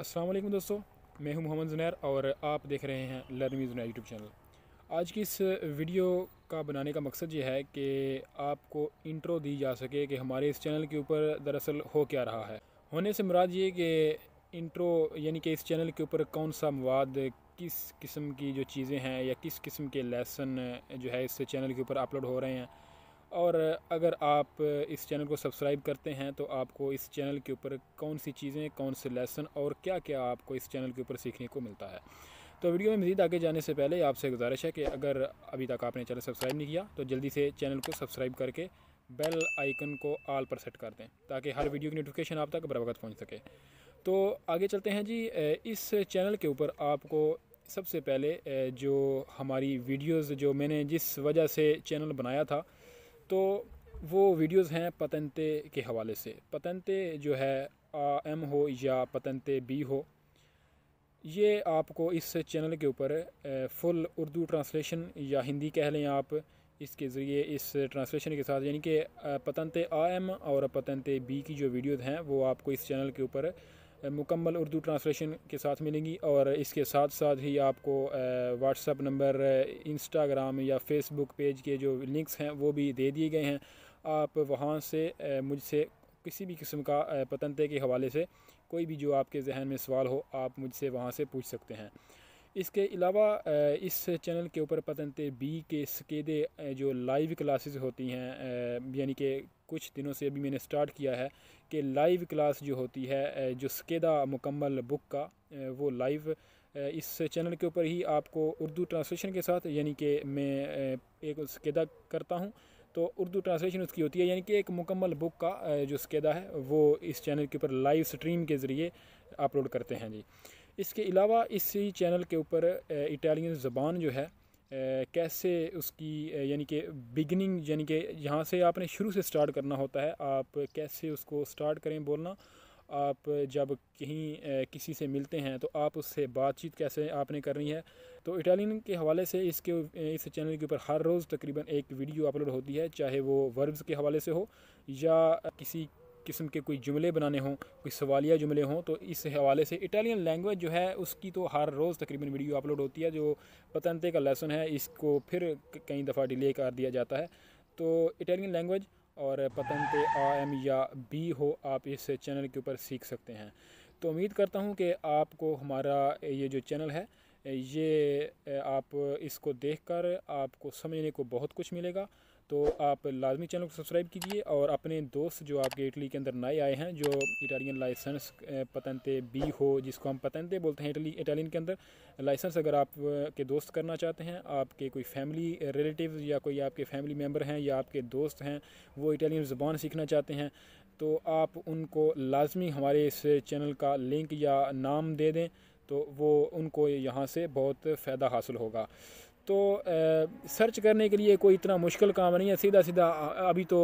अस्सलाम वालेकुम दोस्तों, मैं हूं मोहम्मद ज़ुनैर और आप देख रहे हैं learning with Zunair YouTube channel. आज की इस वीडियो का बनाने का मकसद ये है कि आपको इंट्रो दी जा सके कि हमारे इस चैनल के ऊपर दरअसल हो क्या रहा है। होने से मुराद ये कि इंट्रो यानी कि इस चैनल के ऊपर कौन सा मवाद, किस किस्म की जो चीज़ें हैं या किस किस्म के लेसन जो है इस चैनल के ऊपर अपलोड हो रहे हैं। और अगर आप इस चैनल को सब्सक्राइब करते हैं तो आपको इस चैनल के ऊपर कौन सी चीज़ें, कौन से लेसन और क्या क्या आपको इस चैनल के ऊपर सीखने को मिलता है। तो वीडियो में मज़ीद आगे जाने से पहले आपसे गुजारिश है कि अगर अभी तक आपने चैनल सब्सक्राइब नहीं किया तो जल्दी से चैनल को सब्सक्राइब करके बेल आइकन को ऑल पर सेट कर दें ताकि हर वीडियो की नोटिफिकेशन आप तक बर वक्त पहुँच सके। तो आगे चलते हैं जी। इस चैनल के ऊपर आपको सबसे पहले जो हमारी वीडियोज़ जो मैंने जिस वजह से चैनल बनाया था तो वो वीडियोस हैं पतंते के हवाले से। पतंते जो है AM हो या पतंते B हो, ये आपको इस चैनल के ऊपर फुल उर्दू ट्रांसलेशन या हिंदी कह लें आप, इसके ज़रिए इस ट्रांसलेशन के साथ यानी कि पतंते AM और पतंते B की जो वीडियोस हैं वो आपको इस चैनल के ऊपर मुकम्मल उर्दू ट्रांसलेशन के साथ मिलेंगी। और इसके साथ साथ ही आपको व्हाट्सअप नंबर, इंस्टाग्राम या फेसबुक पेज के जो लिंक्स हैं वो भी दे दिए गए हैं। आप वहाँ से मुझसे किसी भी किस्म का पतंते के हवाले से कोई भी जो आपके जहन में सवाल हो आप मुझसे वहाँ से पूछ सकते हैं। इसके अलावा इस चैनल के ऊपर पतंते B के सकेदे जो लाइव क्लासेस होती हैं, यानी कि कुछ दिनों से अभी मैंने स्टार्ट किया है कि लाइव क्लास जो होती है जो सकेदा मुकम्मल बुक का वो लाइव इस चैनल के ऊपर ही आपको उर्दू ट्रांसलेशन के साथ, यानी कि मैं एक सकेदा करता हूँ तो उर्दू ट्रांसलेशन उसकी होती है, यानी कि एक मुकम्मल बुक का जो सकेदा है वो इस चैनल के ऊपर लाइव स्ट्रीम के ज़रिए अपलोड करते हैं जी। इसके अलावा इसी चैनल के ऊपर इटालियन ज़बान जो है कैसे उसकी यानी कि बिगनिंग, यानी कि यहाँ से आपने शुरू से स्टार्ट करना होता है, आप कैसे उसको स्टार्ट करें बोलना। आप जब कहीं किसी से मिलते हैं तो आप उससे बातचीत कैसे आपने करनी है। तो इटालियन के हवाले से इस चैनल के ऊपर हर रोज़ तकरीबन एक वीडियो अपलोड होती है, चाहे वो वर्ब्स के हवाले से हो या किसी किस्म के कोई जुमले बनाने हों, कोई सवालिया जुमले हों। तो इस हवाले से इटालियन लैंग्वेज जो है उसकी तो हर रोज़ तकरीबन वीडियो अपलोड होती है। जो पतंते का लेसन है इसको फिर कई दफ़ा डिले कर दिया जाता है। तो इटालियन लैंग्वेज और पतंते AM या B हो, आप इस चैनल के ऊपर सीख सकते हैं। तो उम्मीद करता हूँ कि आपको हमारा ये जो चैनल है ये आप इसको देखकर आपको समझने को बहुत कुछ मिलेगा। तो आप लाजमी चैनल को सब्सक्राइब कीजिए और अपने दोस्त जो आपके इटली के अंदर नए आए हैं, जो इटालियन लाइसेंस पतंते B हो, जिसको हम पतंते बोलते हैं इटालियन के अंदर, लाइसेंस अगर आप के दोस्त करना चाहते हैं, आपके कोई फैमिली रिलेटिव या कोई आपके फैमिली मेम्बर हैं या आपके दोस्त हैं वो इटालियन ज़बान सीखना चाहते हैं, तो आप उनको लाजमी हमारे इस चैनल का लिंक या नाम दे दें तो वो उनको यहाँ से बहुत फ़ायदा हासिल होगा। तो सर्च करने के लिए कोई इतना मुश्किल काम नहीं है, सीधा सीधा अभी तो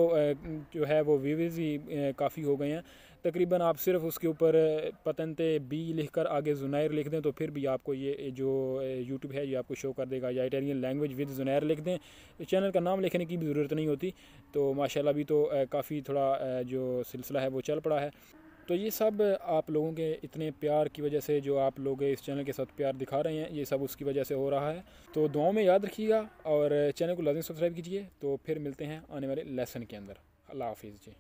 जो है वो व्यूज़ ही काफ़ी हो गए हैं। तकरीबन आप सिर्फ उसके ऊपर पतंते B लिखकर आगे ज़ुनैर लिख दें तो फिर भी आपको ये जो यूट्यूब है ये आपको शो कर देगा, या इटालियन लैंग्वेज विद ज़ुनैर लिख दें, चैनल का नाम लिखने की भी ज़रूरत नहीं होती। तो माशाल्लाह अभी तो काफ़ी थोड़ा जो सिलसिला है वो चल पड़ा है। तो ये सब आप लोगों के इतने प्यार की वजह से, जो आप लोग इस चैनल के साथ प्यार दिखा रहे हैं, ये सब उसकी वजह से हो रहा है। तो दुआओं में याद रखिएगा और चैनल को लाज़िम सब्सक्राइब कीजिए। तो फिर मिलते हैं आने वाले लेसन के अंदर। अल्लाह हाफिज़ जी।